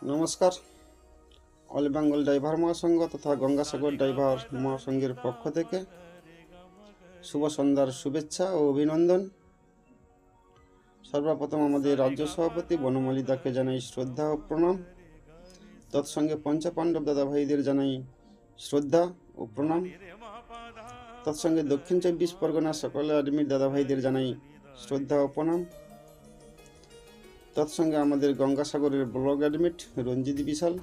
নমস্কার। All Bengal driver মহাসংঘ তথা Gangasagar driver মহাসংঘের পক্ষ থেকে শুভ সন্ধ্যার শুভেচ্ছা ও অভিনন্দন। সর্বপ্রথম আমাদের রাজ্য সভাপতি বনমালী দাকে জানাই শ্রদ্ধা ও প্রণাম। তৎসঙ্গে পঞ্চপাণ্ডব দাদা ভাইদের জানাই শ্রদ্ধা ও প্রণাম। তৎসঙ্গে দক্ষিণ 24 পরগনা সকলে অ্যাডমিট দাদা ভাইদের জানাই শ্রদ্ধা ও প্রণাম। তৎসঙ্গে আমাদের গঙ্গাসাগরের ব্লক অ্যাডমিট রঞ্জিত বিশাল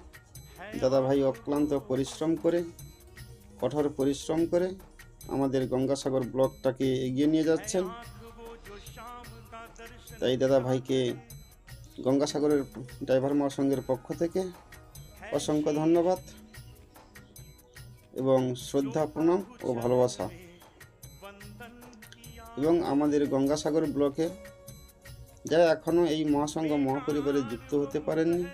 দাদা ভাই অক্লান্ত পরিশ্রম করে, কঠোর পরিশ্রম করে আমাদের গঙ্গাসাগর ব্লকটাকে এগিয়ে নিয়ে যাচ্ছেন। তাই দাদা ভাইকে গঙ্গাসাগরের ড্রাইভার মহাসংঘের পক্ষ থেকে অসংখ্য ধন্যবাদ এবং শ্রদ্ধা প্রণাম ও ভালোবাসা। এবং আমাদের গঙ্গাসাগর ব্লকে যারা এখনও এই মহাসংঘ মহাপরিবারে যুক্ত হতে পারেননি,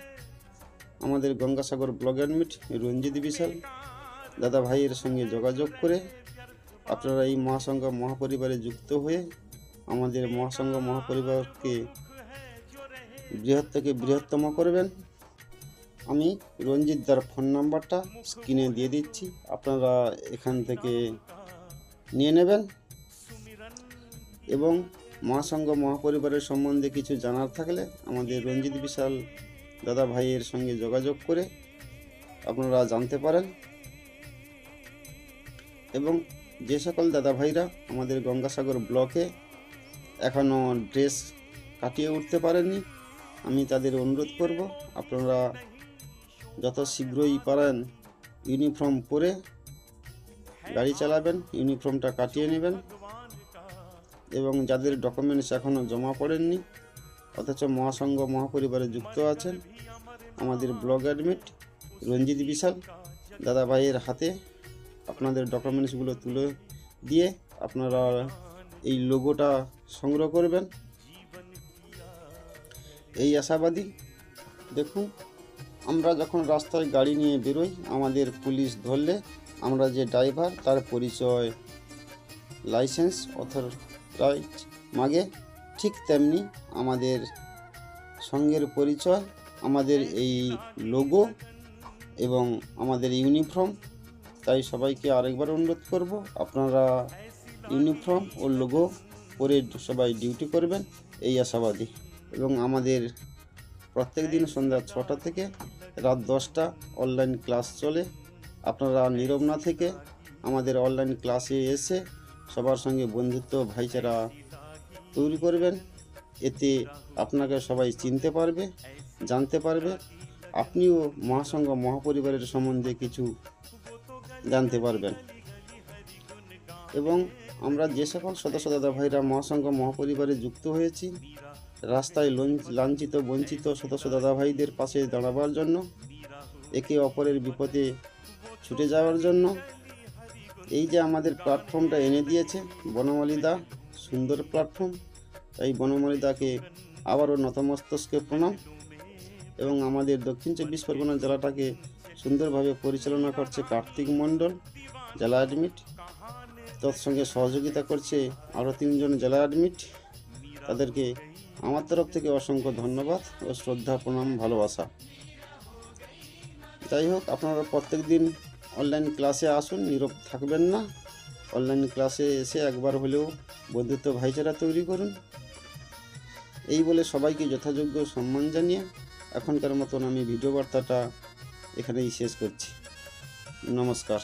আমাদের গঙ্গাসাগর ব্লক অ্যাডমিট রঞ্জিত বিশাল দাদা ভাইয়ের সঙ্গে যোগাযোগ করে আপনারা এই মহাসংঘ মহাপরিবারে যুক্ত হয়ে আমাদের মহাসংঘ মহাপরিবারকে বৃহৎ থেকে বৃহত্তম করবেন। আমি রঞ্জিত দার ফোন নাম্বারটা স্ক্রিনে দিয়ে দিচ্ছি, আপনারা এখান থেকে নিয়ে নেবেন এবং মহাসংঘ মহাপরিবারের সম্বন্ধে কিছু জানার থাকলে আমাদের রঞ্জিত বিশাল দাদা ভাইয়ের সঙ্গে যোগাযোগ করে আপনারা জানতে পারেন। এবং যে সকল দাদা ভাইরা আমাদের গঙ্গাসাগর ব্লকে এখনও ড্রেস কাটিয়ে উঠতে পারেননি, আমি তাদের অনুরোধ করব আপনারা যত শীঘ্রই পারেন ইউনিফর্ম পরে গাড়ি চালাবেন, ইউনিফর্মটা কাটিয়ে নেবেন। এবং যাদের ডকুমেন্টস এখনও জমা পড়েননি অথচ মহাসংঘ মহাপরিবারে যুক্ত আছেন, আমাদের ব্লক অ্যাডমিট রঞ্জিত বিশাল দাদা ভাইয়ের হাতে আপনাদের ডকুমেন্টসগুলো তুলে দিয়ে আপনারা এই লোগোটা সংগ্রহ করবেন, এই আশাবাদী। দেখুন, আমরা যখন রাস্তায় গাড়ি নিয়ে বেরোই, আমাদের পুলিশ ধরলে আমরা যে ড্রাইভার তার পরিচয়, লাইসেন্স অথরাইজ মাগে, ঠিক তেমনি আমাদের সঙ্গের পরিচয়, আমাদের এই লোগো এবং আমাদের ইউনিফর্ম। তাই সবাইকে আরেকবার অনুরোধ করব আপনারা ইউনিফর্ম ও লোগো পরে সবাই ডিউটি করবেন, এই আশাবাদী। এবং আমাদের প্রত্যেক দিন সন্ধ্যা 6টা থেকে রাত 10টা অনলাইন ক্লাস চলে। আপনারা নীরব না থেকে আমাদের অনলাইন ক্লাসে এসে সবার সঙ্গে বন্ধুত্ব ভাইচারা তৈরি করবেন। এতে আপনাকে সবাই চিনতে পারবে, জানতে পারবে, আপনিও মহাসংঘ মহাপরিবারের সম্বন্ধে কিছু জানতে পারবেন। এবং আমরা যে সকল সদস্য দাদা ভাইরা মহাসংঘ মহাপরিবারে যুক্ত হয়েছি, রাস্তায় লাঞ্ছিত বঞ্চিত সদস্য দাদা ভাইদের পাশে দাঁড়াবার জন্য, একে অপরের বিপদে ছুটে যাওয়ার জন্য এই যে আমাদের প্ল্যাটফর্মটা এনে দিয়েছে বনমালী দা, সুন্দর প্ল্যাটফর্ম। তাই বনমালী দাকে আবারও নতমস্তকে প্রণাম। এবং আমাদের দক্ষিণ 24 পরগনা জেলাটাকে সুন্দরভাবে পরিচালনা করছে কার্তিক মণ্ডল, জেলা অ্যাডমিট। তৎসঙ্গে সহযোগিতা করছে আরও 3 জন জেলা অ্যাডমিট। তাদেরকে আমার তরফ থেকে অসংখ্য ধন্যবাদ ও শ্রদ্ধা প্রণাম ভালোবাসা। যাই হোক, আপনারা প্রত্যেক দিন অনলাইন ক্লাসে আসুন, নীরব থাকবেন না। অনলাইন ক্লাসে এসে একবার হলেও বন্ধুত্ব ভাইচারা তৈরি করুন। এই বলে সবাইকে যথাযোগ্য সম্মান জানিয়ে এখনকার মতন আমি ভিডিও বার্তাটা এখানেই শেষ করছি। নমস্কার।